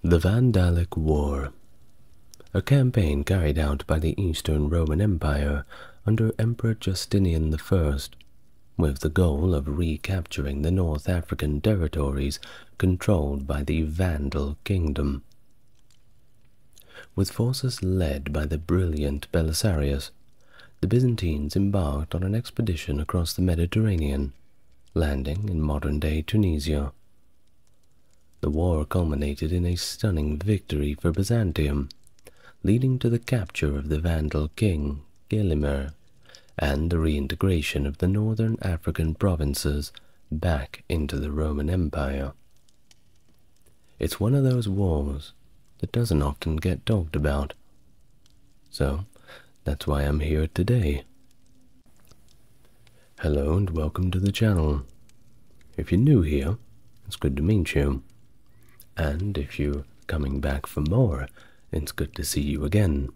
The Vandalic War, a campaign carried out by the Eastern Roman Empire under Emperor Justinian I, with the goal of recapturing the North African territories controlled by the Vandal kingdom. With forces led by the brilliant Belisarius, the Byzantines embarked on an expedition across the Mediterranean, landing in modern-day Tunisia. The war culminated in a stunning victory for Byzantium, leading to the capture of the Vandal king, Gelimer, and the reintegration of the northern African provinces back into the Roman Empire. It's one of those wars that doesn't often get talked about. So, that's why I'm here today. Hello and welcome to the channel. If you're new here, it's good to meet you. And if you're coming back for more, it's good to see you again.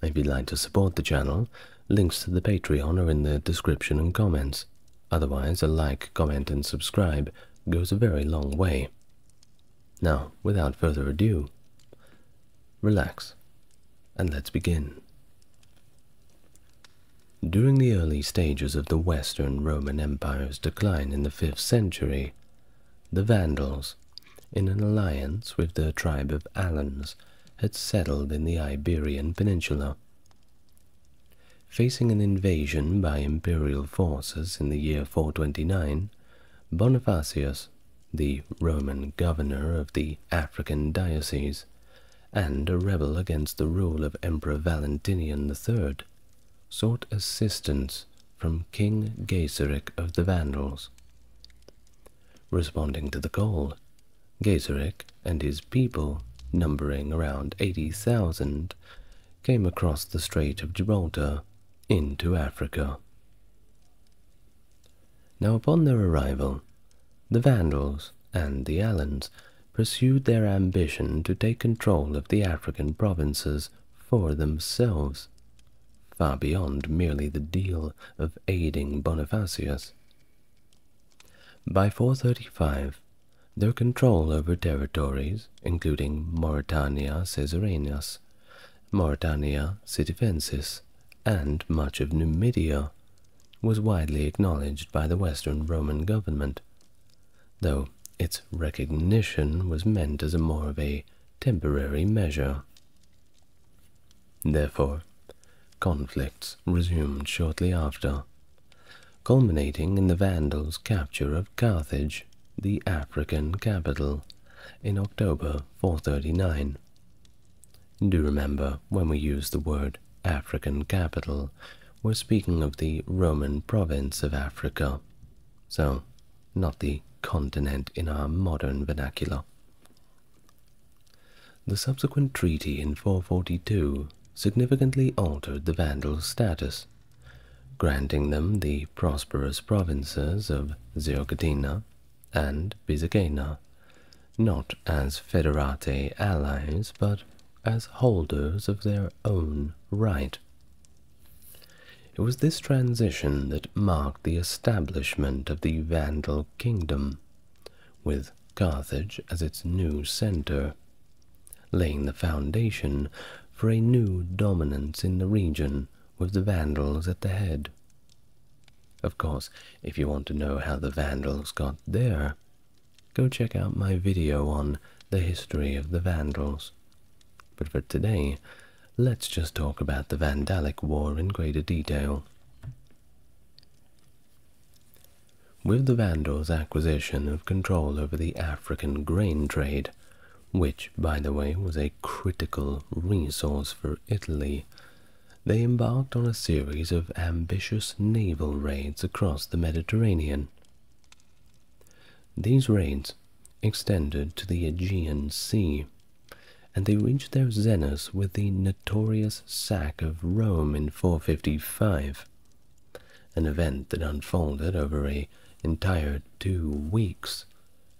If you'd like to support the channel, links to the Patreon are in the description and comments. Otherwise, a like, comment, and subscribe goes a very long way. Now, without further ado, relax, and let's begin. During the early stages of the Western Roman Empire's decline in the 5th century, the Vandals, in an alliance with the tribe of Alans, had settled in the Iberian Peninsula. Facing an invasion by imperial forces in the year 429, Bonifacius, the Roman governor of the African diocese, and a rebel against the rule of Emperor Valentinian III, sought assistance from King Gaiseric of the Vandals. Responding to the call, Gaiseric and his people, numbering around 80,000, came across the Strait of Gibraltar into Africa. Now upon their arrival, the Vandals and the Alans pursued their ambition to take control of the African provinces for themselves, far beyond merely the deal of aiding Bonifacius. By 435, their control over territories, including Mauritania Caesarensis, Mauritania Citifensis, and much of Numidia, was widely acknowledged by the Western Roman government, though its recognition was meant as a more of a temporary measure. Therefore, conflicts resumed shortly after, culminating in the Vandals' capture of Carthage, the African capital, in October 439. Do remember, when we use the word African capital, we're speaking of the Roman province of Africa, so not the continent in our modern vernacular. The subsequent treaty in 442 significantly altered the Vandals' status, granting them the prosperous provinces of Zergotina and Bizergena, not as federate allies, but as holders of their own right. It was this transition that marked the establishment of the Vandal kingdom, with Carthage as its new center, laying the foundation for a new dominance in the region with the Vandals at the head. Of course, if you want to know how the Vandals got there, go check out my video on the history of the Vandals. But for today, let's just talk about the Vandalic War in greater detail. With the Vandals' acquisition of control over the African grain trade, which, by the way, was a critical resource for Italy, they embarked on a series of ambitious naval raids across the Mediterranean. These raids extended to the Aegean Sea, and they reached their zenith with the notorious sack of Rome in 455, an event that unfolded over an entire 2 weeks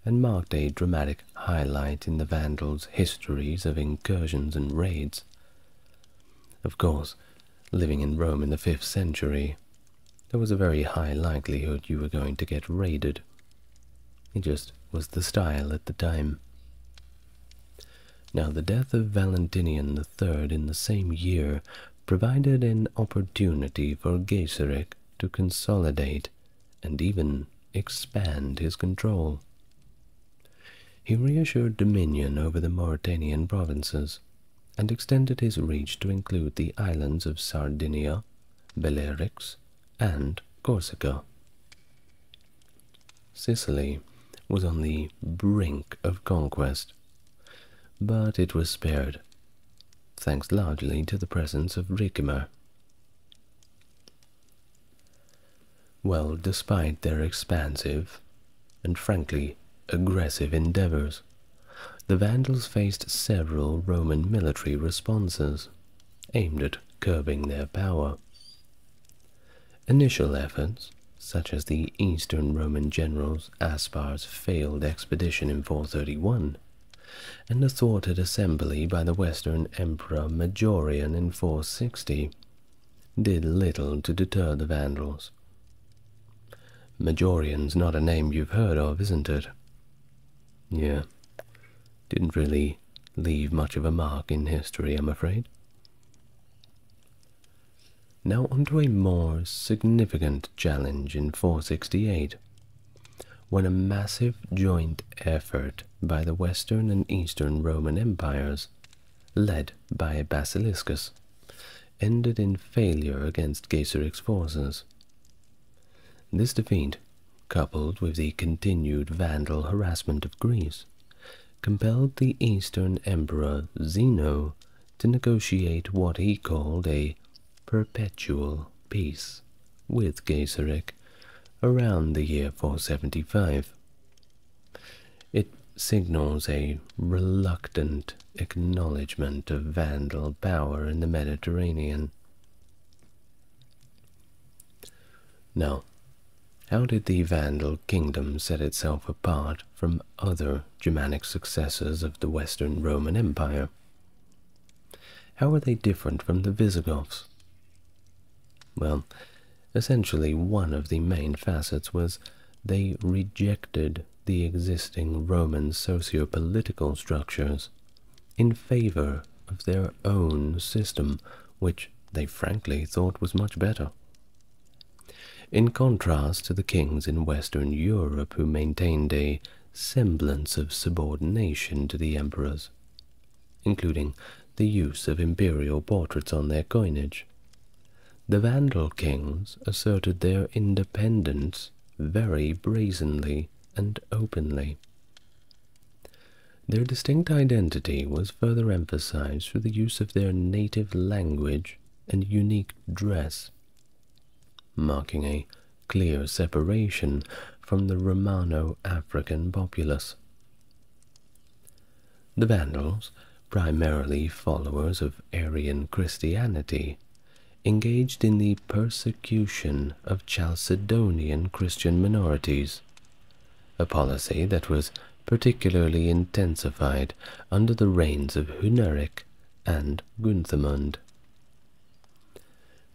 and marked a dramatic highlight in the Vandals' histories of incursions and raids. Of course, living in Rome in the 5th century, there was a very high likelihood you were going to get raided. It just was the style at the time. Now, the death of Valentinian III in the same year provided an opportunity for Gaiseric to consolidate and even expand his control. He reassured dominion over the Mauritanian provinces and extended his reach to include the islands of Sardinia, Balearics, and Corsica. Sicily was on the brink of conquest, but it was spared, thanks largely to the presence of Ricimer. Well, despite their expansive and frankly aggressive endeavors, the Vandals faced several Roman military responses aimed at curbing their power. Initial efforts, such as the Eastern Roman generals Aspar's failed expedition in 431, and the thwarted assembly by the Western Emperor Majorian in 460, did little to deter the Vandals. Majorian's not a name you've heard of, isn't it? Yeah, didn't really leave much of a mark in history, I'm afraid. Now onto a more significant challenge in 468, when a massive joint effort by the Western and Eastern Roman empires, led by Basiliscus, ended in failure against Gaiseric's forces. This defeat, coupled with the continued Vandal harassment of Greece, compelled the Eastern Emperor Zeno to negotiate what he called a perpetual peace with Gaiseric around the year 475. It signals a reluctant acknowledgement of Vandal power in the Mediterranean. Now, how did the Vandal kingdom set itself apart from other Germanic successors of the Western Roman Empire? How were they different from the Visigoths? Well, essentially one of the main facets was they rejected the existing Roman socio-political structures in favor of their own system, which they frankly thought was much better. In contrast to the kings in Western Europe who maintained a semblance of subordination to the emperors, including the use of imperial portraits on their coinage, the Vandal kings asserted their independence very brazenly and openly. Their distinct identity was further emphasized through the use of their native language and unique dress, marking a clear separation from the Romano-African populace. The Vandals, primarily followers of Arian Christianity, engaged in the persecution of Chalcedonian Christian minorities, a policy that was particularly intensified under the reigns of Huneric and Gunthamund.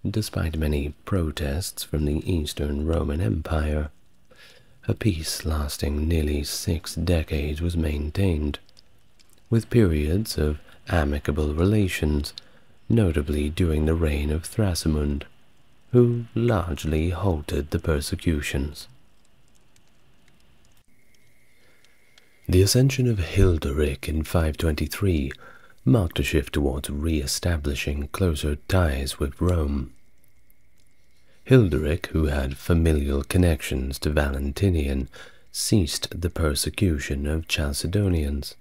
Despite many protests from the Eastern Roman Empire, a peace lasting nearly 6 decades was maintained, with periods of amicable relations, notably during the reign of Thrasimund, who largely halted the persecutions. The ascension of Hilderic in 523 marked a shift towards re-establishing closer ties with Rome. Hilderic, who had familial connections to Valentinian, ceased the persecution of Chalcedonians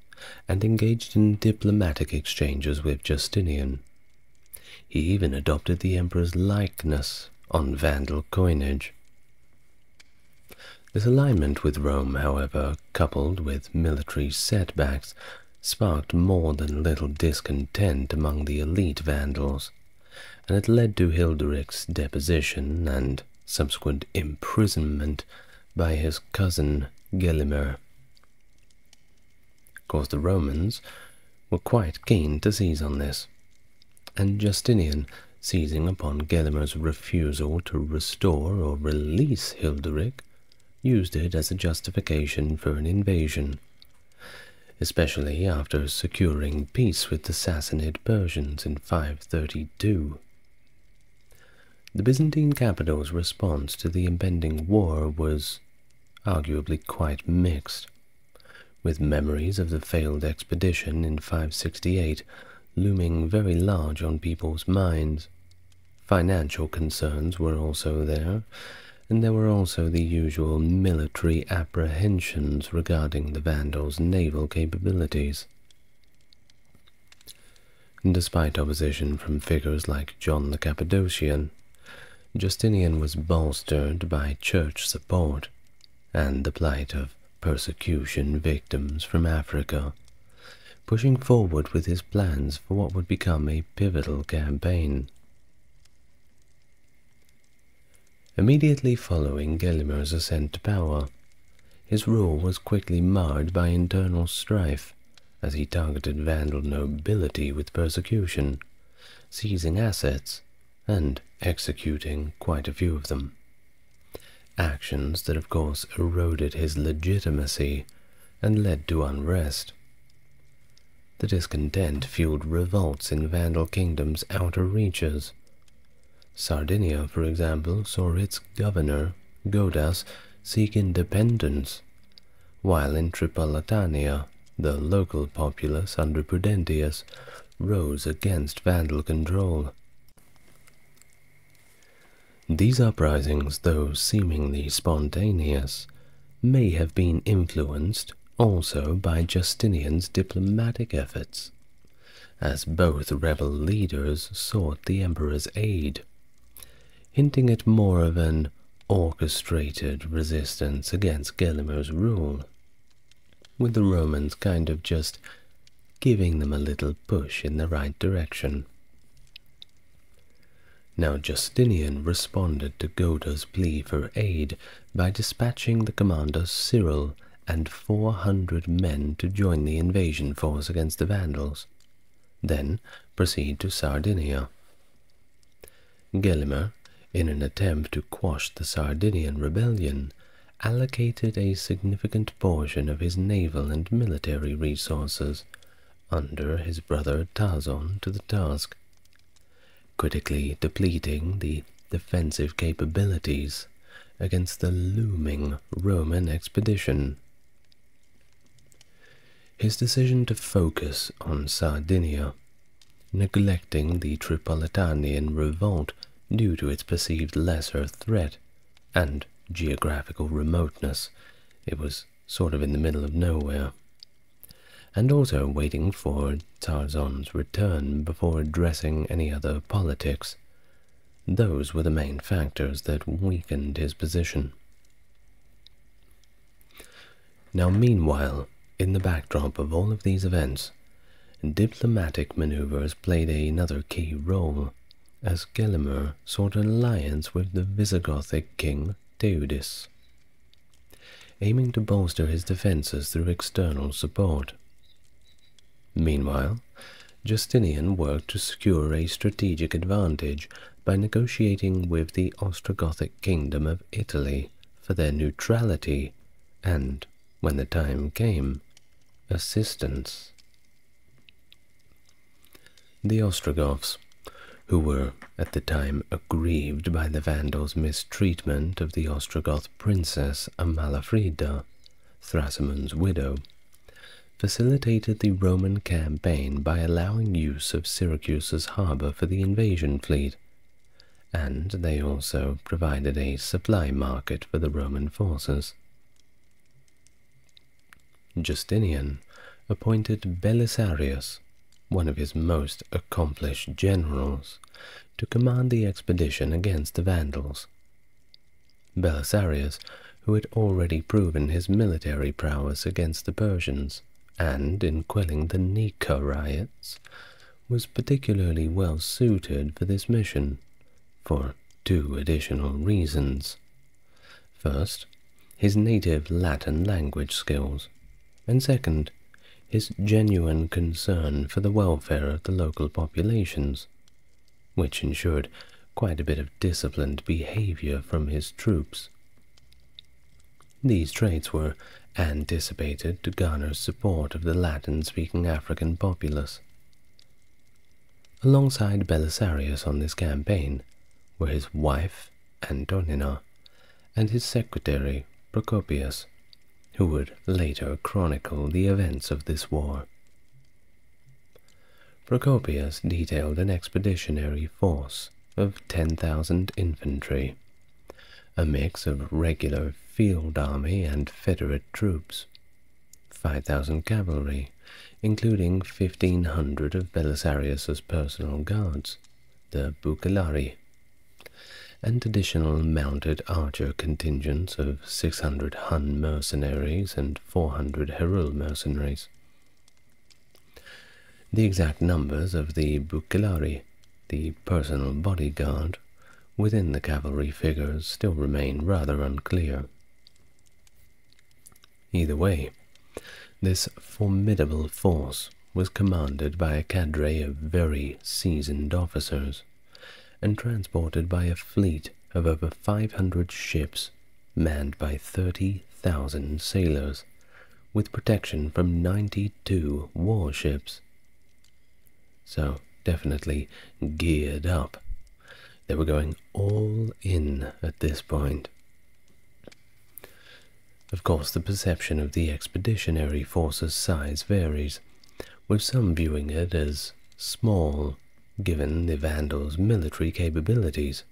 and engaged in diplomatic exchanges with Justinian. He even adopted the emperor's likeness on Vandal coinage. This alignment with Rome, however, coupled with military setbacks, sparked more than little discontent among the elite Vandals, and it led to Hilderic's deposition and subsequent imprisonment by his cousin Gelimer. Of course, the Romans were quite keen to seize on this, and Justinian, seizing upon Gelimer's refusal to restore or release Hilderic, used it as a justification for an invasion. especially after securing peace with the Sassanid Persians in 532. The Byzantine capital's response to the impending war was arguably quite mixed, with memories of the failed expedition in 568 looming very large on people's minds. Financial concerns were also there, and there were also the usual military apprehensions regarding the Vandals' naval capabilities. Despite opposition from figures like John the Cappadocian, Justinian was bolstered by church support and the plight of persecution victims from Africa, pushing forward with his plans for what would become a pivotal campaign. Immediately following Gelimer's ascent to power, his rule was quickly marred by internal strife as he targeted Vandal nobility with persecution, seizing assets and executing quite a few of them. Actions that of course eroded his legitimacy and led to unrest. The discontent fueled revolts in Vandal kingdom's outer reaches. Sardinia, for example, saw its governor, Godas, seek independence, while in Tripolitania, the local populace under Prudentius rose against Vandal control. These uprisings, though seemingly spontaneous, may have been influenced also by Justinian's diplomatic efforts, as both rebel leaders sought the emperor's aid, hinting at more of an orchestrated resistance against Gelimer's rule, with the Romans kind of just giving them a little push in the right direction. Now Justinian responded to Goda's plea for aid by dispatching the commander Cyril and 400 men to join the invasion force against the Vandals, then proceed to Sardinia. Gelimer, in an attempt to quash the Sardinian rebellion, allocated a significant portion of his naval and military resources under his brother Tarzon to the task, critically depleting the defensive capabilities against the looming Roman expedition. His decision to focus on Sardinia, neglecting the Tripolitanian revolt due to its perceived lesser threat and geographical remoteness, it was sort of in the middle of nowhere, and also waiting for Tarzon's return before addressing any other politics. Those were the main factors that weakened his position. Now meanwhile, in the backdrop of all of these events, diplomatic maneuvers played another key role, as Gelimer sought an alliance with the Visigothic king Theudis, aiming to bolster his defenses through external support. Meanwhile, Justinian worked to secure a strategic advantage by negotiating with the Ostrogothic kingdom of Italy for their neutrality and, when the time came, assistance. The Ostrogoths, who were at the time aggrieved by the Vandals' mistreatment of the Ostrogoth princess Amalafrida, Thrasymun's widow, facilitated the Roman campaign by allowing use of Syracuse's harbour for the invasion fleet, and they also provided a supply market for the Roman forces. Justinian appointed Belisarius, one of his most accomplished generals, to command the expedition against the Vandals. Belisarius, who had already proven his military prowess against the Persians, and in quelling the Nika riots, was particularly well suited for this mission, for two additional reasons. First, his native Latin language skills, and second, his genuine concern for the welfare of the local populations, which ensured quite a bit of disciplined behavior from his troops. These traits were anticipated to garner support of the Latin-speaking African populace. Alongside Belisarius on this campaign were his wife, Antonina, and his secretary, Procopius, who would later chronicle the events of this war. Procopius detailed an expeditionary force of 10,000 infantry, a mix of regular field army and federate troops, 5,000 cavalry, including 1,500 of Belisarius's personal guards, the Bucellari, and additional mounted archer contingents of 600 Hun mercenaries and 400 Herul mercenaries. The exact numbers of the Bucellari, the personal bodyguard, within the cavalry figures still remain rather unclear. Either way, this formidable force was commanded by a cadre of very seasoned officers, and transported by a fleet of over 500 ships manned by 30,000 sailors, with protection from 92 warships. So definitely geared up. They were going all in at this point. Of course, the perception of the expeditionary force's size varies, with some viewing it as small, given the Vandals' military capabilities.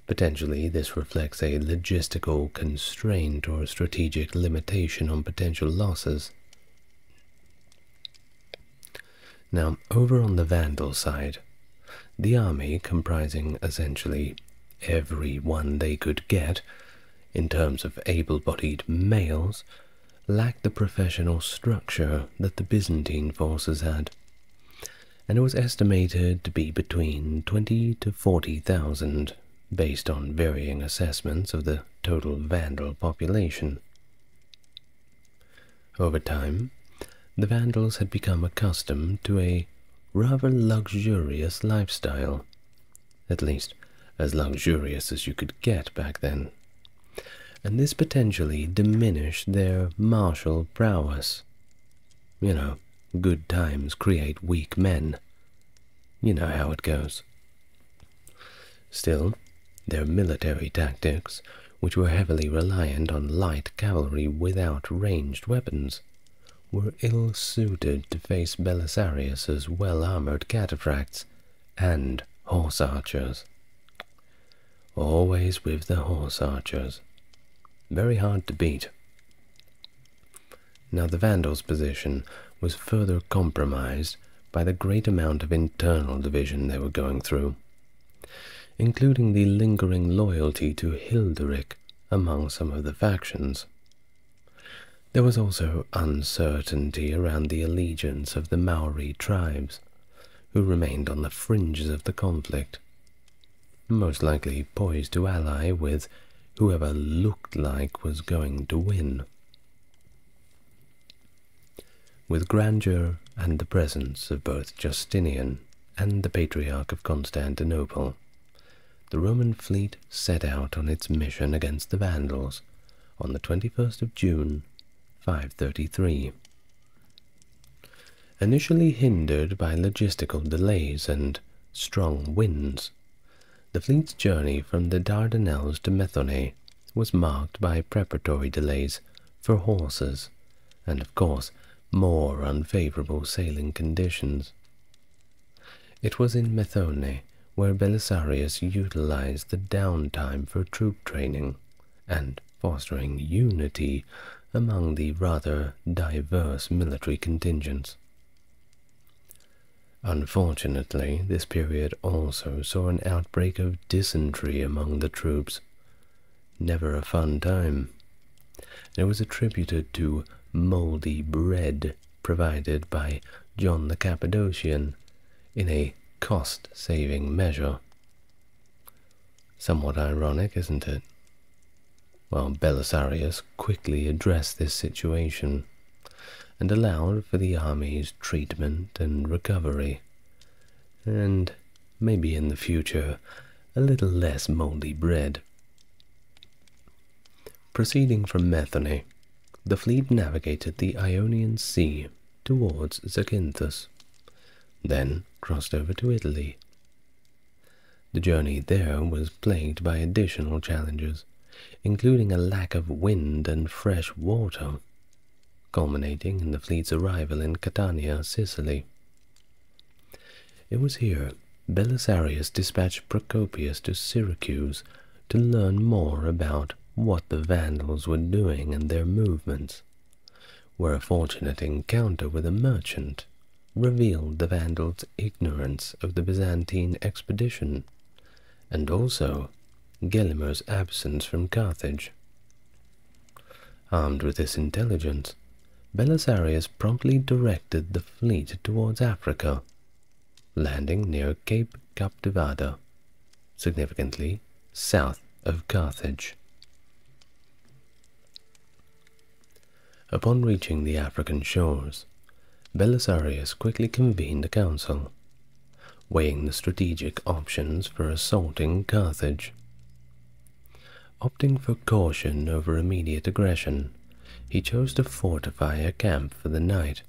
Potentially, this reflects a logistical constraint or strategic limitation on potential losses. Now, over on the Vandal side, the army, comprising essentially everyone they could get, in terms of able-bodied males, lacked the professional structure that the Byzantine forces had, and it was estimated to be between 20 to 40,000, based on varying assessments of the total Vandal population. Over time, the Vandals had become accustomed to a rather luxurious lifestyle, at least as luxurious as you could get back then, and this potentially diminished their martial prowess. You know, good times create weak men. You know how it goes. Still, their military tactics, which were heavily reliant on light cavalry without ranged weapons, were ill-suited to face Belisarius's well-armored cataphracts and horse archers. Always with the horse archers. Very hard to beat. Now the Vandals' position was further compromised by the great amount of internal division they were going through, including the lingering loyalty to Hilderic among some of the factions. There was also uncertainty around the allegiance of the Maori tribes, who remained on the fringes of the conflict, most likely poised to ally with whoever looked like was going to win. With grandeur and the presence of both Justinian and the Patriarch of Constantinople, the Roman fleet set out on its mission against the Vandals on the 21st of June, 533. Initially hindered by logistical delays and strong winds, the fleet's journey from the Dardanelles to Methone was marked by preparatory delays for horses and, of course, more unfavorable sailing conditions. It was in Methone where Belisarius utilized the downtime for troop training and fostering unity among the rather diverse military contingents. Unfortunately, this period also saw an outbreak of dysentery among the troops. Never a fun time. It was attributed to moldy bread provided by John the Cappadocian in a cost-saving measure. Somewhat ironic, isn't it? Well, Belisarius quickly addressed this situation and allowed for the army's treatment and recovery, and maybe in the future a little less moldy bread. Proceeding from Methone, the fleet navigated the Ionian Sea towards Zakynthos, then crossed over to Italy. The journey there was plagued by additional challenges, including a lack of wind and fresh water, culminating in the fleet's arrival in Catania, Sicily. It was here Belisarius dispatched Procopius to Syracuse to learn more about what the Vandals were doing and their movements, where a fortunate encounter with a merchant revealed the Vandals' ignorance of the Byzantine expedition, and also Gelimer's absence from Carthage. Armed with this intelligence, Belisarius promptly directed the fleet towards Africa, landing near Cape Captivada, significantly south of Carthage. Upon reaching the African shores, Belisarius quickly convened a council, weighing the strategic options for assaulting Carthage. Opting for caution over immediate aggression, he chose to fortify a camp for the night,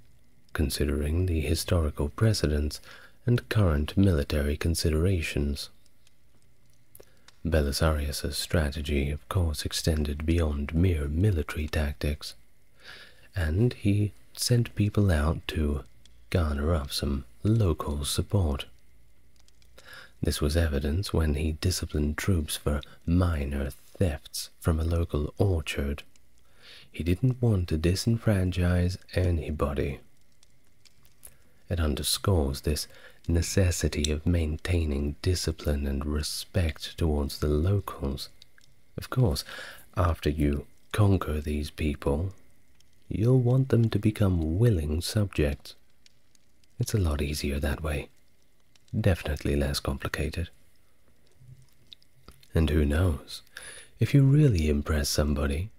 considering the historical precedents and current military considerations. Belisarius's strategy, of course, extended beyond mere military tactics, and he sent people out to garner up some local support. This was evident when he disciplined troops for minor thefts from a local orchard. He didn't want to disenfranchise anybody. It underscores this necessity of maintaining discipline and respect towards the locals. Of course, after you conquer these people, you'll want them to become willing subjects. It's a lot easier that way. Definitely less complicated. And who knows, if you really impress somebody,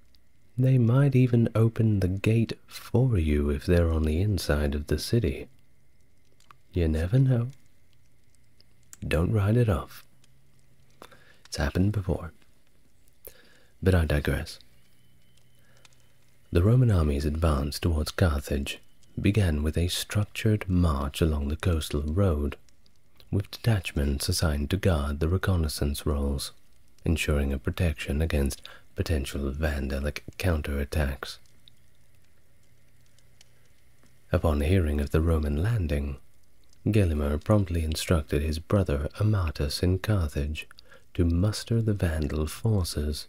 they might even open the gate for you if they're on the inside of the city. You never know. Don't write it off. It's happened before. But I digress. The Roman army's advance towards Carthage began with a structured march along the coastal road, with detachments assigned to guard the reconnaissance rolls, ensuring a protection against potential Vandalic counterattacks. Upon hearing of the Roman landing, Gelimer promptly instructed his brother Amatus in Carthage to muster the Vandal forces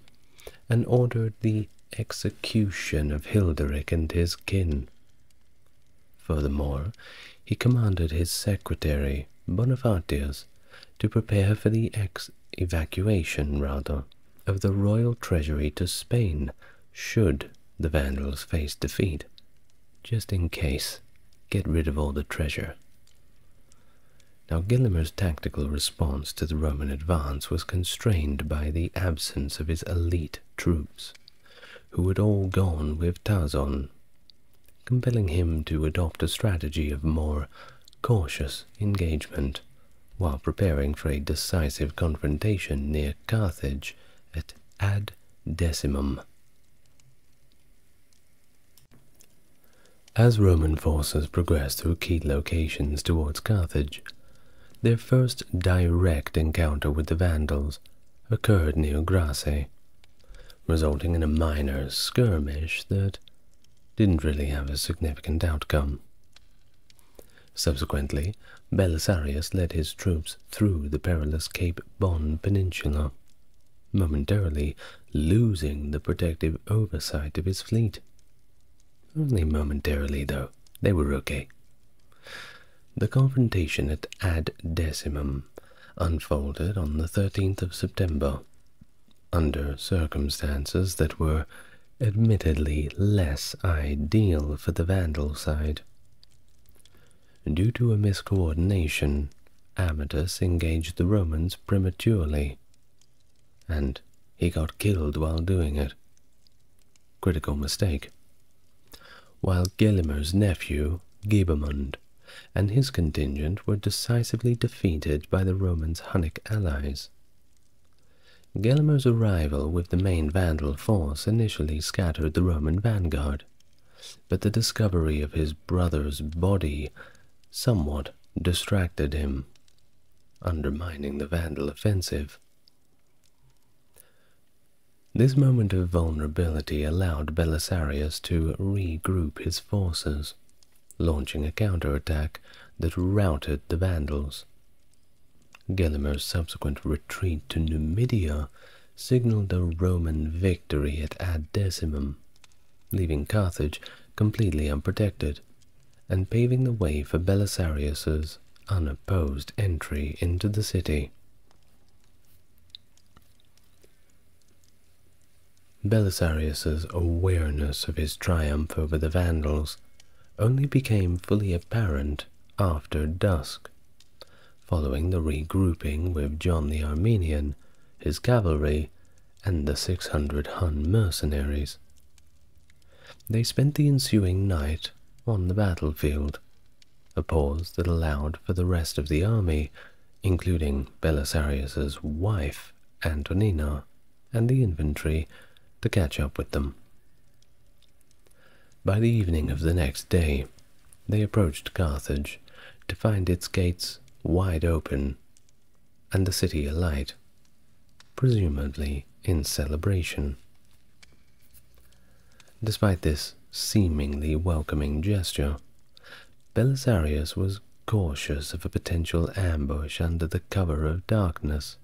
and ordered the execution of Hilderic and his kin. Furthermore, he commanded his secretary, Bonifatius, to prepare for the evacuation of the royal treasury to Spain should the Vandals face defeat. Just in case, get rid of all the treasure. Now, Gelimer's tactical response to the Roman advance was constrained by the absence of his elite troops, who had all gone with Tarzan, compelling him to adopt a strategy of more cautious engagement while preparing for a decisive confrontation near Carthage at Ad Decimum. As Roman forces progressed through key locations towards Carthage, their first direct encounter with the Vandals occurred near Grasse, resulting in a minor skirmish that didn't really have a significant outcome. Subsequently, Belisarius led his troops through the perilous Cape Bon Peninsula, momentarily losing the protective oversight of his fleet. Only momentarily, though. They were okay. The confrontation at Ad Decimum unfolded on the 13th of September, under circumstances that were admittedly less ideal for the Vandal side. Due to a miscoordination, Amatus engaged the Romans prematurely, and he got killed while doing it. Critical mistake. While Gelimer's nephew, Gebamund, and his contingent were decisively defeated by the Romans' Hunnic allies. Gelimer's arrival with the main Vandal force initially scattered the Roman vanguard, but the discovery of his brother's body somewhat distracted him, undermining the Vandal offensive. This moment of vulnerability allowed Belisarius to regroup his forces, launching a counterattack that routed the Vandals. Gelimer's subsequent retreat to Numidia signaled a Roman victory at Ad Decimum, leaving Carthage completely unprotected, and paving the way for Belisarius's unopposed entry into the city. Belisarius's awareness of his triumph over the Vandals only became fully apparent after dusk, following the regrouping with John the Armenian, his cavalry, and the 600 Hun mercenaries. They spent the ensuing night on the battlefield, a pause that allowed for the rest of the army, including Belisarius's wife, Antonina, and the infantry, to catch up with them. By the evening of the next day, they approached Carthage to find its gates wide open and the city alight, presumably in celebration. Despite this seemingly welcoming gesture, Belisarius was cautious of a potential ambush under the cover of darkness,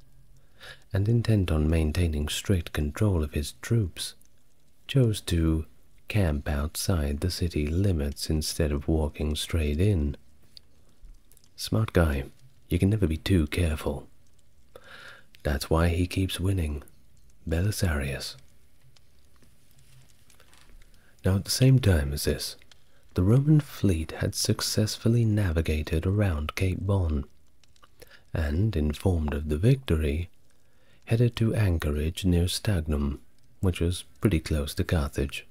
and intent on maintaining strict control of his troops, chose to camp outside the city limits instead of walking straight in. Smart guy, you can never be too careful. That's why he keeps winning. Belisarius. Now, at the same time as this, the Roman fleet had successfully navigated around Cape Bon, and, informed of the victory, headed to anchorage near Stagnum, which was pretty close to Carthage.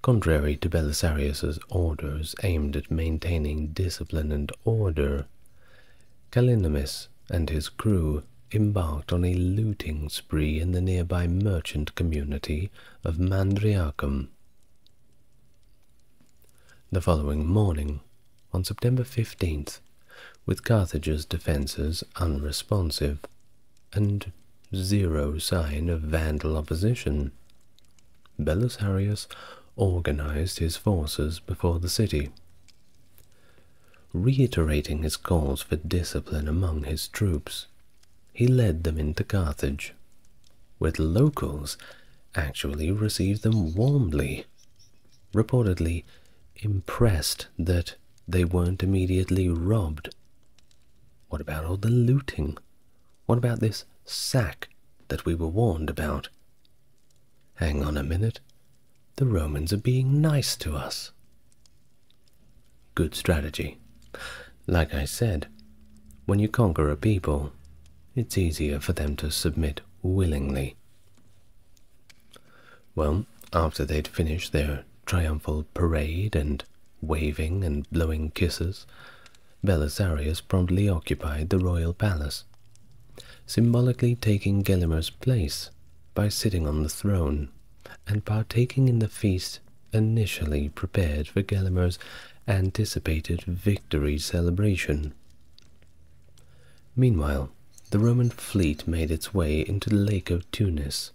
Contrary to Belisarius's orders aimed at maintaining discipline and order, Callinomus and his crew embarked on a looting spree in the nearby merchant community of Mandriacum. The following morning, on September 15th, with Carthage's defences unresponsive, and zero sign of Vandal opposition, Belisarius organized his forces before the city. Reiterating his calls for discipline among his troops, he led them into Carthage, where the locals actually received them warmly, reportedly impressed that they weren't immediately robbed. What about all the looting? What about this sack that we were warned about? Hang on a minute. The Romans are being nice to us. Good strategy. Like I said, when you conquer a people, it's easier for them to submit willingly. Well, after they'd finished their triumphal parade and waving and blowing kisses, Belisarius promptly occupied the royal palace, symbolically taking Gelimer's place by sitting on the throne and partaking in the feast initially prepared for Gelimer's anticipated victory celebration. Meanwhile, the Roman fleet made its way into the Lake of Tunis,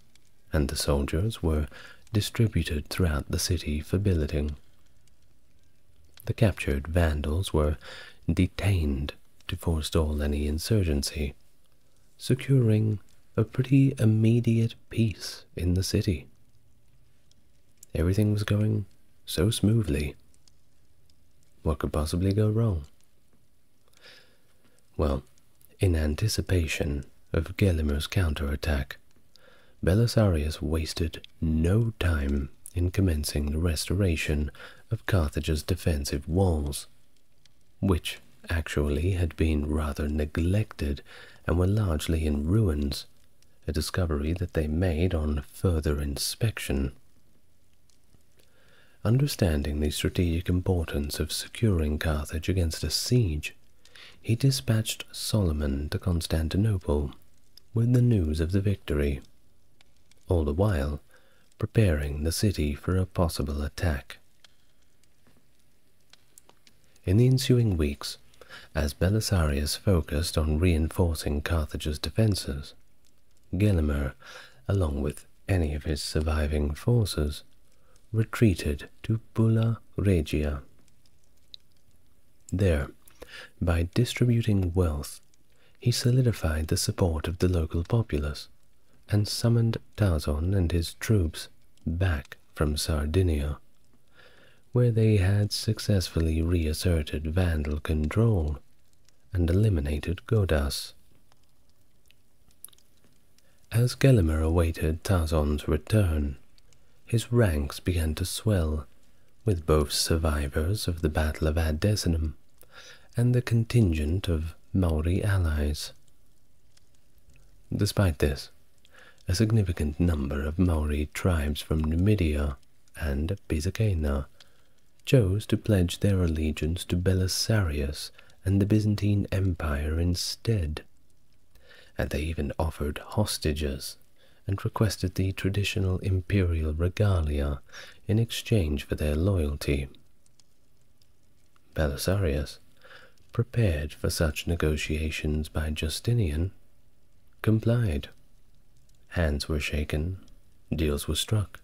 and the soldiers were distributed throughout the city for billeting. The captured Vandals were detained to forestall any insurgency, securing a pretty immediate peace in the city. Everything was going so smoothly. What could possibly go wrong? Well, in anticipation of Gelimer's counterattack, Belisarius wasted no time in commencing the restoration of Carthage's defensive walls, which actually had been rather neglected and were largely in ruins, a discovery that they made on further inspection. Understanding the strategic importance of securing Carthage against a siege, he dispatched Solomon to Constantinople with the news of the victory, all the while preparing the city for a possible attack. In the ensuing weeks, as Belisarius focused on reinforcing Carthage's defences, Gelimer, along with any of his surviving forces, retreated to Bulla Regia. There, by distributing wealth, he solidified the support of the local populace and summoned Tarzan and his troops back from Sardinia, where they had successfully reasserted Vandal control and eliminated Godas. As Gelimer awaited Tarzan's return, his ranks began to swell, with both survivors of the Battle of Ad Decenum and the contingent of Maori allies. Despite this, a significant number of Maori tribes from Numidia and Pisacena chose to pledge their allegiance to Belisarius and the Byzantine Empire instead, and they even offered hostages and requested the traditional imperial regalia in exchange for their loyalty. Belisarius, prepared for such negotiations by Justinian, complied. Hands were shaken, deals were struck,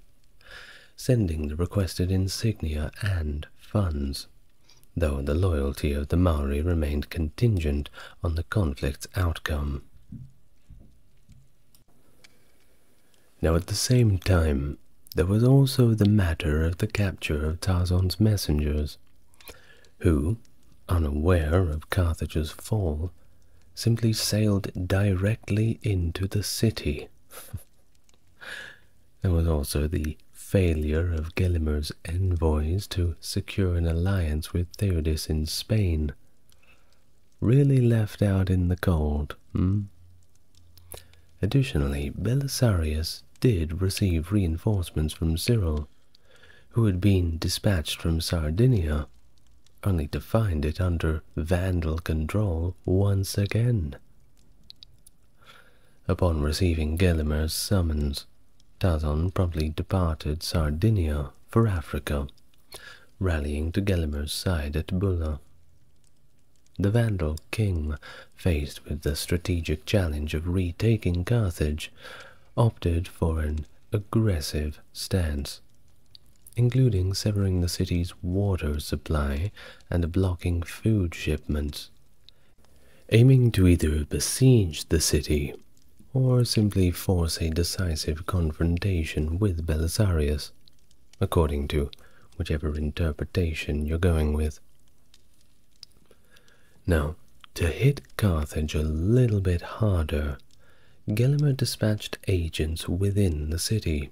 sending the requested insignia and funds, though the loyalty of the Maori remained contingent on the conflict's outcome. Now at the same time, there was also the matter of the capture of Tarzan's messengers, who, unaware of Carthage's fall, simply sailed directly into the city. There was also the failure of Gelimer's envoys to secure an alliance with Theodas in Spain. Really left out in the cold, Additionally, Belisarius did receive reinforcements from Cyril, who had been dispatched from Sardinia, only to find it under Vandal control once again. Upon receiving Gelimer's summons, Tarzan promptly departed Sardinia for Africa, rallying to Gelimer's side at Bulla. The Vandal king, faced with the strategic challenge of retaking Carthage, opted for an aggressive stance, including severing the city's water supply and blocking food shipments, aiming to either besiege the city or simply force a decisive confrontation with Belisarius, according to whichever interpretation you're going with. Now, to hit Carthage a little bit harder, Gelimer dispatched agents within the city,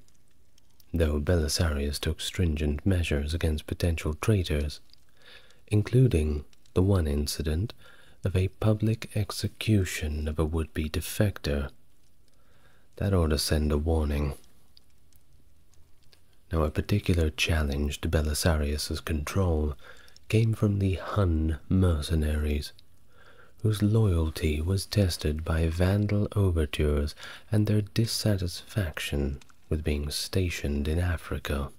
though Belisarius took stringent measures against potential traitors, including the one incident of a public execution of a would-be defector. That ought to send a warning. Now, a particular challenge to Belisarius's control came from the Hun mercenaries, whose loyalty was tested by Vandal overtures and their dissatisfaction with being stationed in Africa.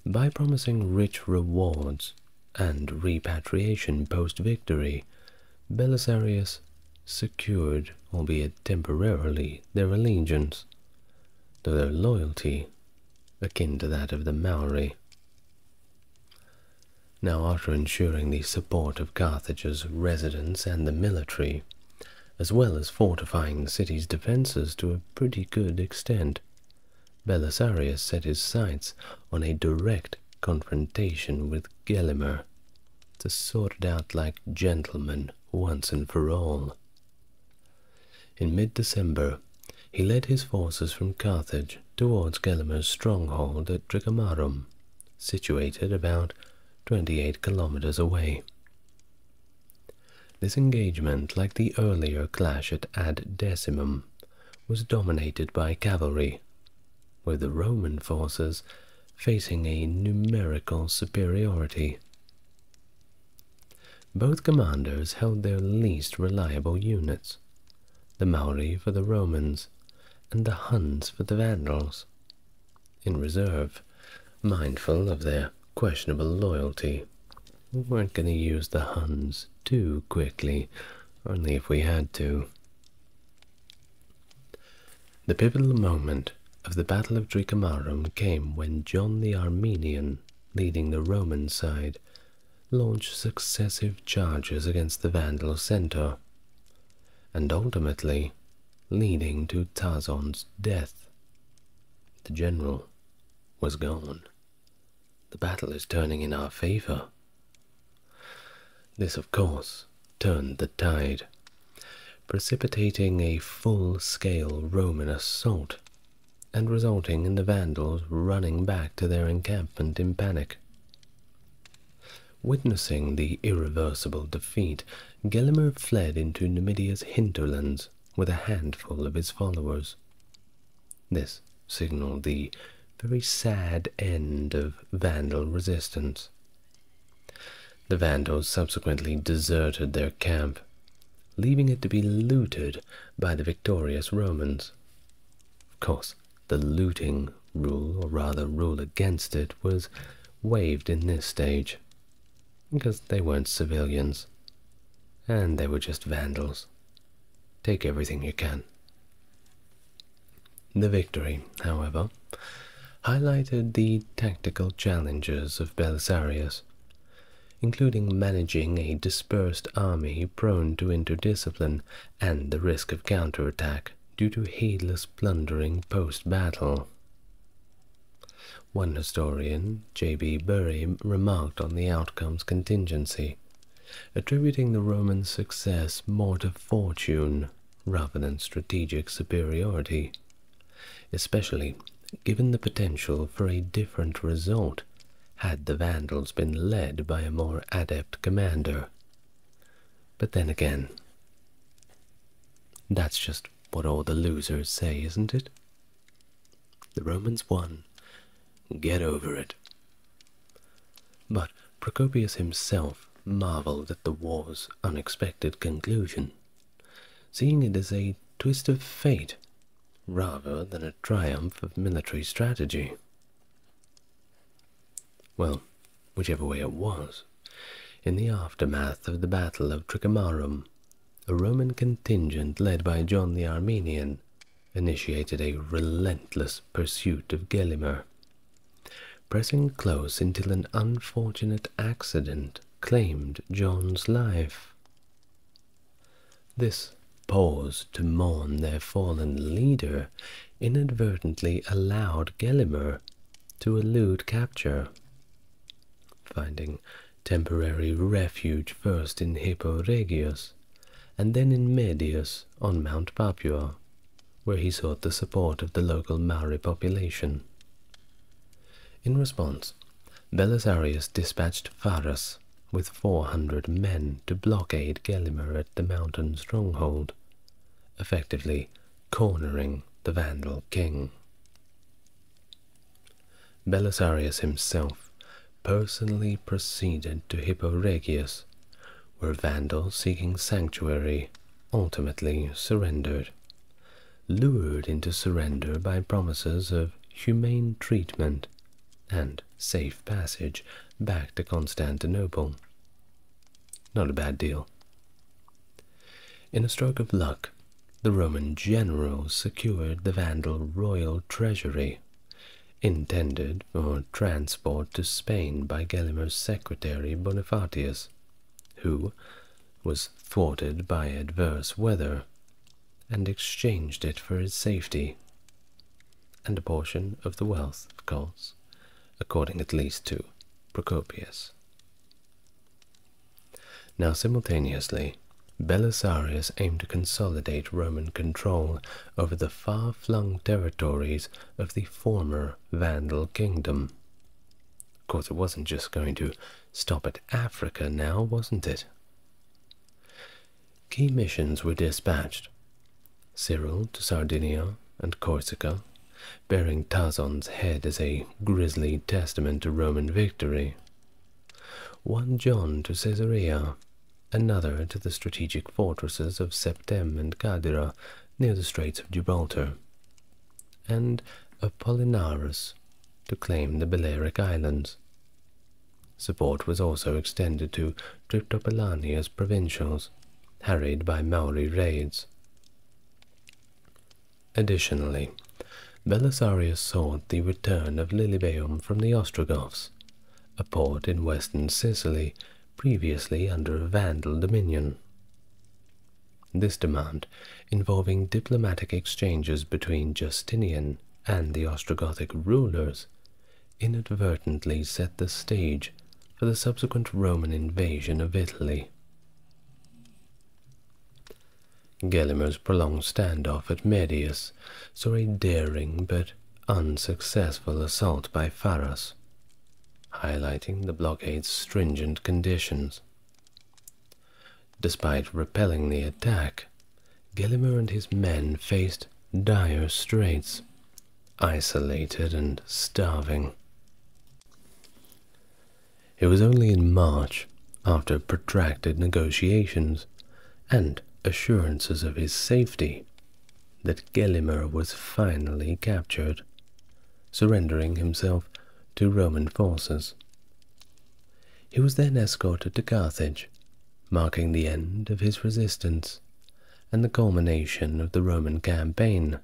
By promising rich rewards and repatriation post-victory, Belisarius secured, albeit temporarily, their allegiance, though their loyalty akin to that of the Maori. Now, after ensuring the support of Carthage's residents and the military, as well as fortifying the city's defences to a pretty good extent, Belisarius set his sights on a direct confrontation with Gelimer, to sort it out like gentlemen once and for all. In mid-December, he led his forces from Carthage towards Gelimer's stronghold at Tricamarum, situated about 28 kilometers away. This engagement, like the earlier clash at Ad Decimum, was dominated by cavalry, with the Roman forces facing a numerical superiority. Both commanders held their least reliable units, the Mauri for the Romans, and the Huns for the Vandals. In reserve, mindful of their questionable loyalty, we weren't going to use the Huns too quickly, only if we had to. The pivotal moment of the Battle of Tricamarum came when John the Armenian, leading the Roman side, launched successive charges against the Vandal center, and ultimately leading to Tarzon's death. The general was gone. The battle is turning in our favor. This, of course, turned the tide, precipitating a full-scale Roman assault and resulting in the Vandals running back to their encampment in panic. Witnessing the irreversible defeat, Gelimer fled into Numidia's hinterlands with a handful of his followers. This signaled the very sad end of Vandal resistance. The Vandals subsequently deserted their camp, leaving it to be looted by the victorious Romans. Of course, the looting rule, or rather rule against it, was waived in this stage, because they weren't civilians, and they were just Vandals. Take everything you can. The victory, however, highlighted the tactical challenges of Belisarius, including managing a dispersed army prone to interdiscipline and the risk of counterattack due to heedless plundering post-battle. One historian, J.B. Bury, remarked on the outcome's contingency, attributing the Roman success more to fortune rather than strategic superiority, especially given the potential for a different result had the Vandals been led by a more adept commander. But then again, that's just what all the losers say, isn't it? The Romans won. Get over it. But Procopius himself marveled at the war's unexpected conclusion, seeing it as a twist of fate rather than a triumph of military strategy. Well, whichever way it was, in the aftermath of the Battle of Tricamarum, a Roman contingent led by John the Armenian initiated a relentless pursuit of Gelimer, pressing close until an unfortunate accident claimed John's life. This pause to mourn their fallen leader inadvertently allowed Gelimer to elude capture, finding temporary refuge first in Hippo Regius and then in Medius on Mount Papua, where he sought the support of the local Maori population. In response, Belisarius dispatched Pharas with 400 men to blockade Gelimer at the mountain stronghold, effectively cornering the Vandal king. Belisarius himself personally proceeded to Hippo Regius, where Vandals seeking sanctuary ultimately surrendered, lured into surrender by promises of humane treatment and safe passage back to Constantinople. Not a bad deal. In a stroke of luck, the Roman general secured the Vandal royal treasury, intended for transport to Spain by Gelimer's secretary Bonifatius, who was thwarted by adverse weather, and exchanged it for his safety, and a portion of the wealth, of course, according at least to Procopius. Now simultaneously, Belisarius aimed to consolidate Roman control over the far-flung territories of the former Vandal kingdom. Of course, it wasn't just going to stop at Africa now, wasn't it? Key missions were dispatched. Cyril to Sardinia and Corsica, bearing Tarzon's head as a grisly testament to Roman victory. One John to Caesarea, another to the strategic fortresses of Septem and Cadira near the Straits of Gibraltar, and Apollinaris to claim the Balearic Islands. Support was also extended to Triptopolania's provincials, harried by Maori raids. Additionally, Belisarius sought the return of Lilybaeum from the Ostrogoths, a port in western Sicily previously under Vandal dominion. This demand, involving diplomatic exchanges between Justinian and the Ostrogothic rulers, inadvertently set the stage for the subsequent Roman invasion of Italy. Gelimer's prolonged standoff at Medius saw a daring but unsuccessful assault by Pharas, highlighting the blockade's stringent conditions. Despite repelling the attack, Gelimer and his men faced dire straits, isolated and starving. It was only in March, after protracted negotiations and assurances of his safety, that Gelimer was finally captured, surrendering himself to Roman forces. He was then escorted to Carthage, marking the end of his resistance and the culmination of the Roman campaign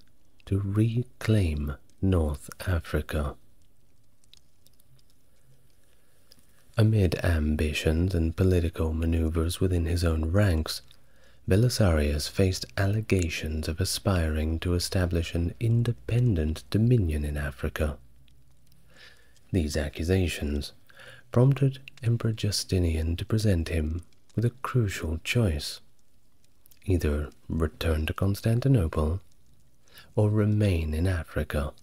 to reclaim North Africa. Amid ambitions and political maneuvers within his own ranks, Belisarius faced allegations of aspiring to establish an independent dominion in Africa. These accusations prompted Emperor Justinian to present him with a crucial choice: either return to Constantinople or remain in Africa.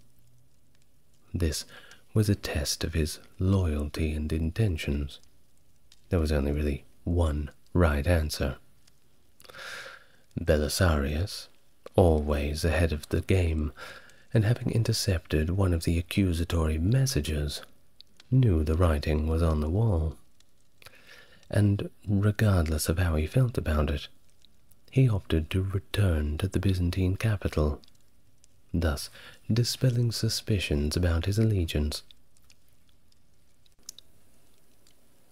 This was a test of his loyalty and intentions. There was only really one right answer. Belisarius, always ahead of the game, and having intercepted one of the accusatory messages, knew the writing was on the wall. And regardless of how he felt about it, he opted to return to the Byzantine capital, thus dispelling suspicions about his allegiance.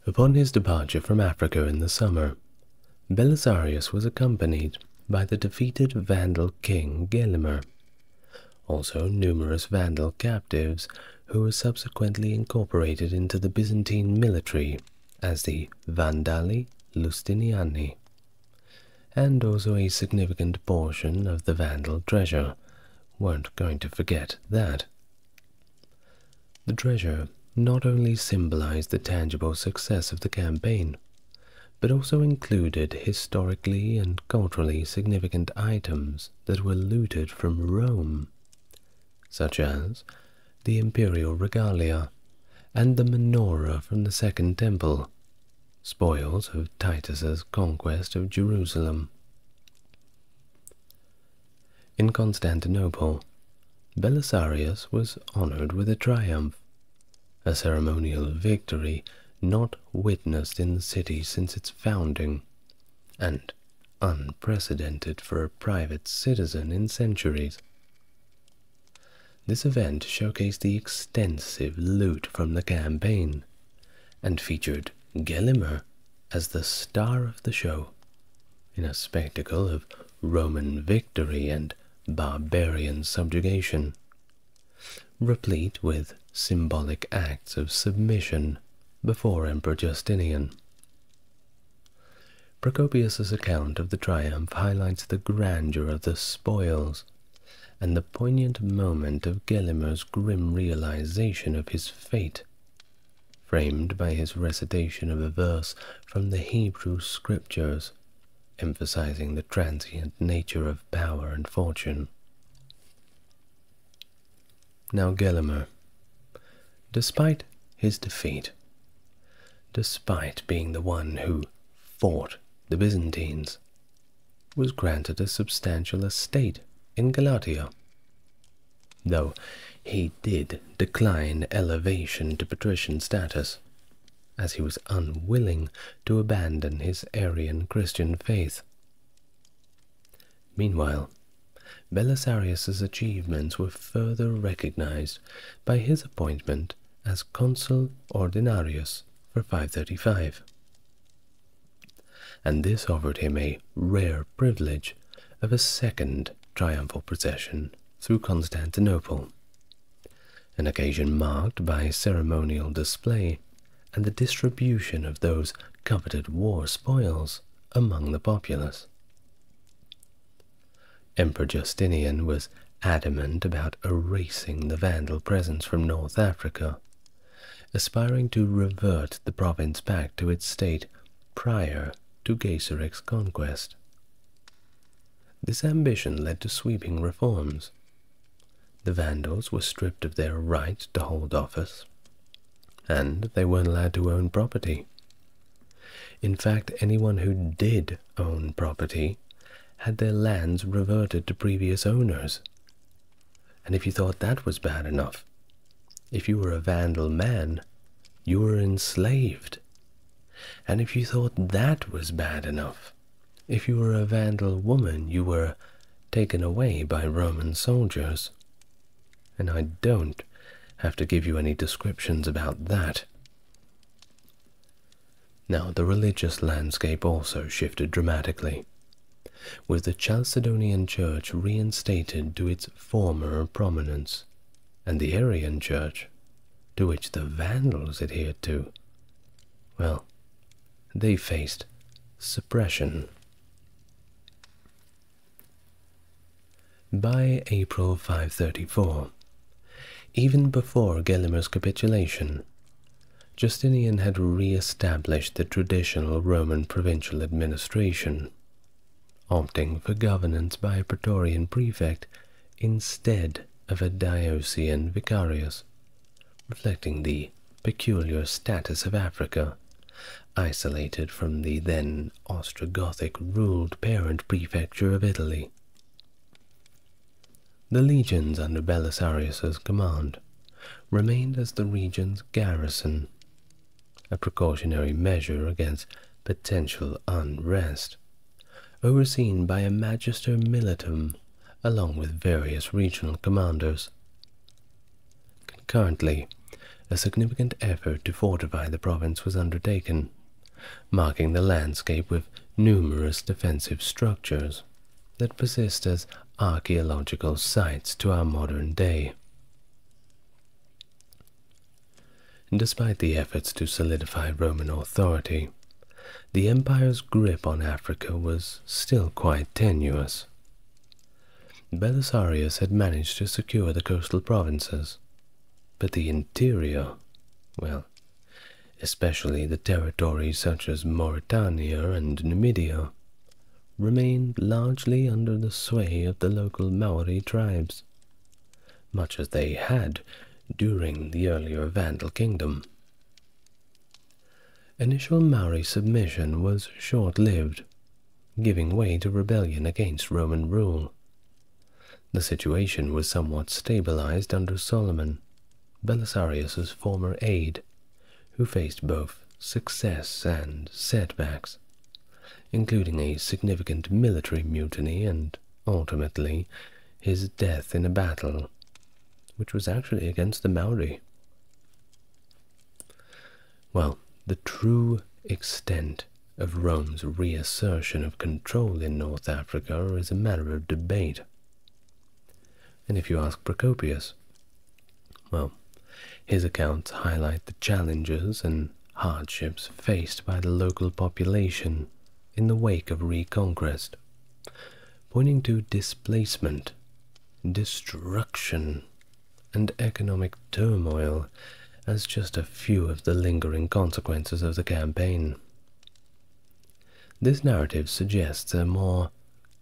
Upon his departure from Africa in the summer, Belisarius was accompanied by the defeated Vandal king Gelimer, also numerous Vandal captives who were subsequently incorporated into the Byzantine military as the Vandali Lusitaniani, and also a significant portion of the Vandal treasure. Weren't going to forget that. The treasure not only symbolized the tangible success of the campaign, but also included historically and culturally significant items that were looted from Rome, such as the imperial regalia and the menorah from the Second Temple, spoils of Titus's conquest of Jerusalem. In Constantinople, Belisarius was honored with a triumph, a ceremonial victory not witnessed in the city since its founding, and unprecedented for a private citizen in centuries. This event showcased the extensive loot from the campaign, and featured Gelimer as the star of the show, in a spectacle of Roman victory and barbarian subjugation, replete with symbolic acts of submission before Emperor Justinian. Procopius's account of the triumph highlights the grandeur of the spoils and the poignant moment of Gelimer's grim realization of his fate, framed by his recitation of a verse from the Hebrew scriptures, emphasizing the transient nature of power and fortune. Now Gelimer, despite his defeat, despite being the one who fought the Byzantines, was granted a substantial estate in Galatia, though he did decline elevation to patrician status, as he was unwilling to abandon his Arian Christian faith. Meanwhile, Belisarius's achievements were further recognized by his appointment as consul ordinarius for 535, and this offered him a rare privilege of a second triumphal procession through Constantinople, an occasion marked by ceremonial display and the distribution of those coveted war spoils among the populace. Emperor Justinian was adamant about erasing the Vandal presence from North Africa, aspiring to revert the province back to its state prior to Gaisaric's conquest. This ambition led to sweeping reforms. The Vandals were stripped of their right to hold office, and they weren't allowed to own property. In fact, anyone who did own property had their lands reverted to previous owners. And if you thought that was bad enough, if you were a Vandal man, you were enslaved. And if you thought that was bad enough, if you were a Vandal woman, you were taken away by Roman soldiers. And I don't have to give you any descriptions about that. Now, the religious landscape also shifted dramatically, with the Chalcedonian Church reinstated to its former prominence, and the Arian Church, to which the Vandals adhered to, well, they faced suppression. By April 534, even before Gelimer's capitulation, Justinian had re-established the traditional Roman provincial administration, opting for governance by a praetorian prefect instead of a Diocesian vicarius, reflecting the peculiar status of Africa, isolated from the then Ostrogothic-ruled parent prefecture of Italy. The legions under Belisarius's command remained as the region's garrison, a precautionary measure against potential unrest, overseen by a magister militum along with various regional commanders. Concurrently, a significant effort to fortify the province was undertaken, marking the landscape with numerous defensive structures that persist as archaeological sites to our modern day. Despite the efforts to solidify Roman authority, the empire's grip on Africa was still quite tenuous. Belisarius had managed to secure the coastal provinces, but the interior, well, especially the territories such as Mauritania and Numidia, remained largely under the sway of the local Maori tribes, much as they had during the earlier Vandal kingdom. Initial Maori submission was short-lived, giving way to rebellion against Roman rule. The situation was somewhat stabilized under Solomon, Belisarius's former aide, who faced both success and setbacks, including a significant military mutiny and, ultimately, his death in a battle, which was actually against the Maori. Well, the true extent of Rome's reassertion of control in North Africa is a matter of debate. And if you ask Procopius, well, his accounts highlight the challenges and hardships faced by the local population in the wake of reconquest, pointing to displacement, destruction, and economic turmoil as just a few of the lingering consequences of the campaign. This narrative suggests a more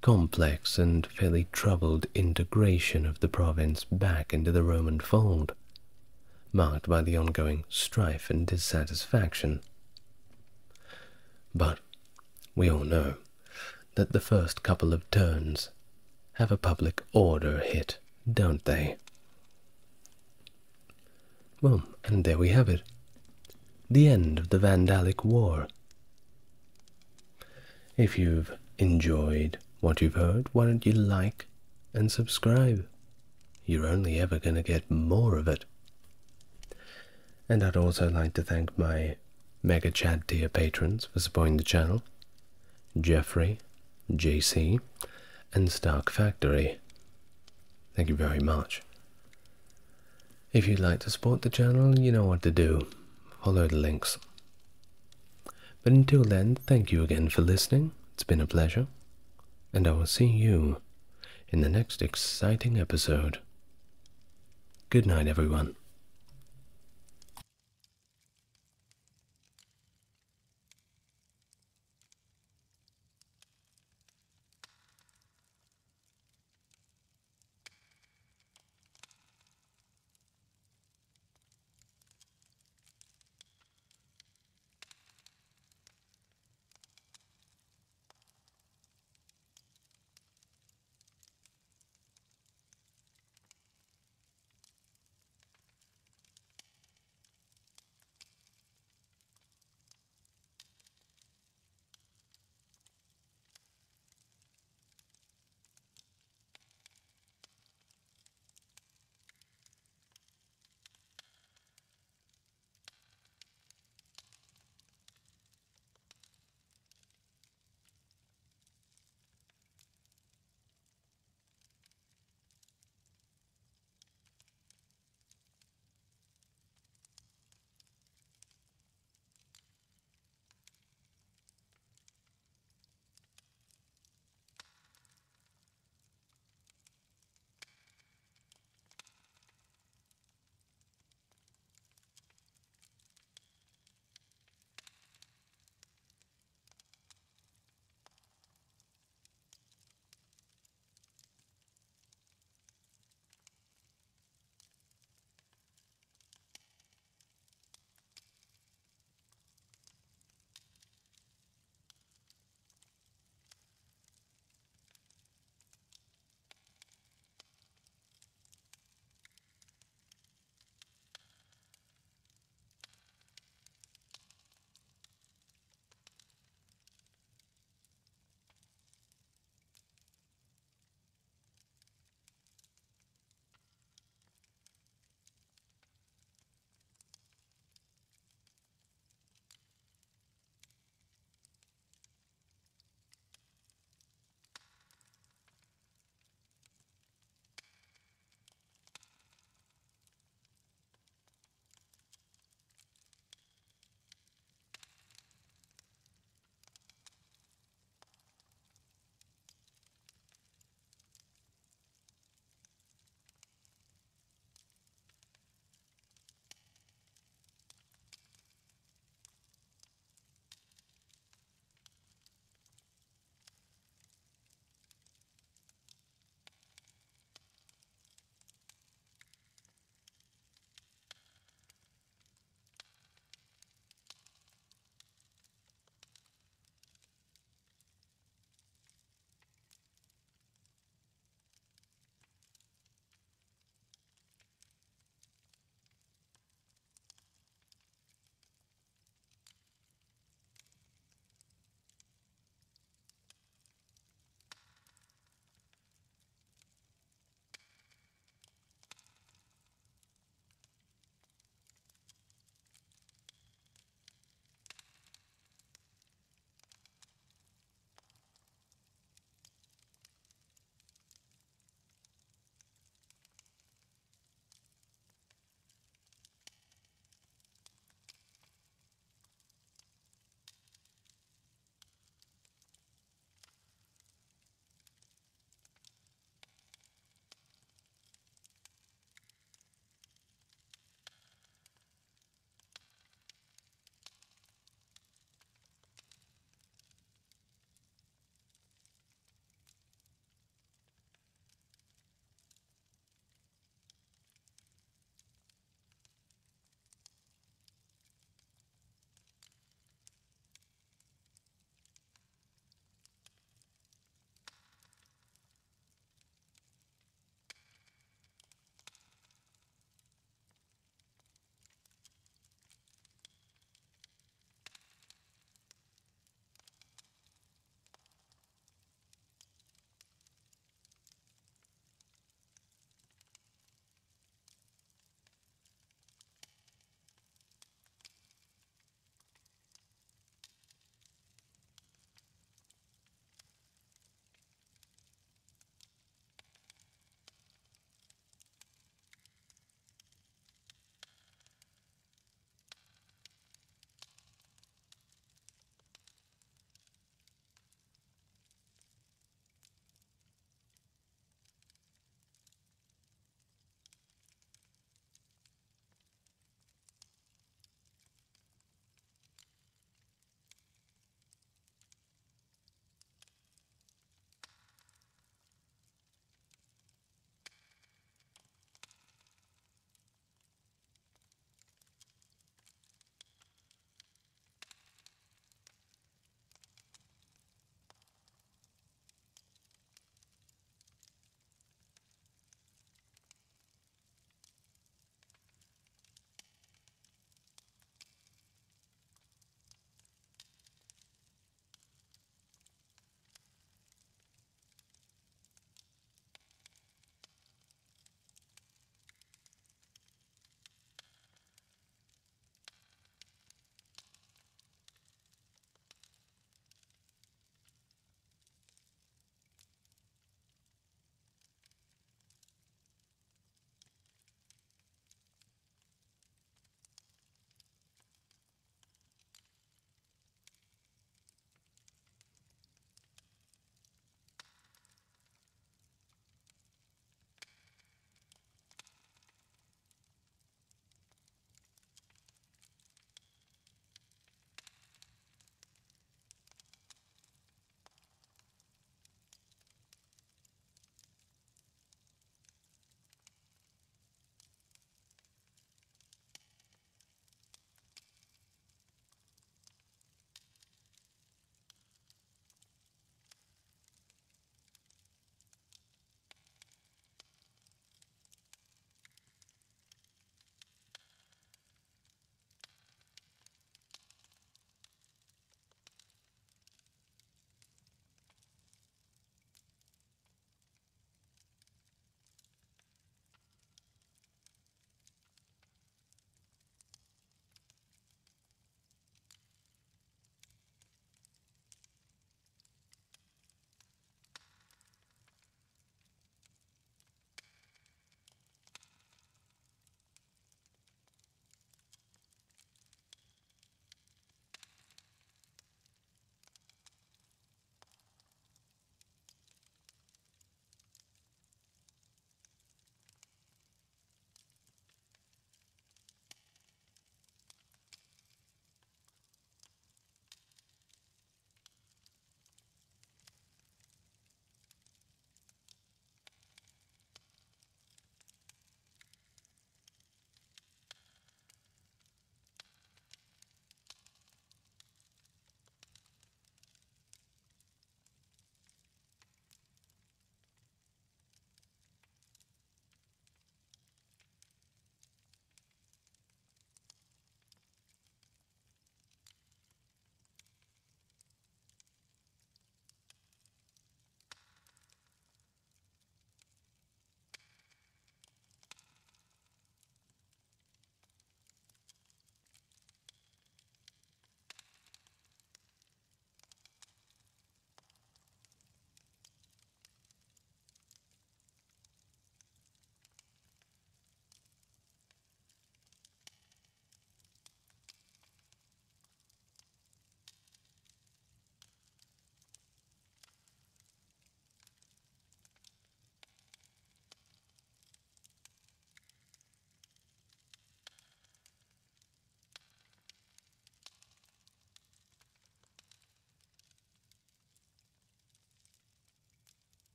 complex and fairly troubled integration of the province back into the Roman fold, marked by the ongoing strife and dissatisfaction. But we all know that the first couple of turns have a public order hit, don't they? Well, and there we have it. the end of the Vandalic War. If you've enjoyed what you've heard, why don't you like and subscribe? You're only ever going to get more of it. And I'd also like to thank my Mega Chat tier patrons for supporting the channel: Jeffrey, JC, and Stark Factory. Thank you very much. If you'd like to support the channel, you know what to do. Follow the links. But until then, thank you again for listening. It's been a pleasure. And I will see you in the next exciting episode. Good night, everyone.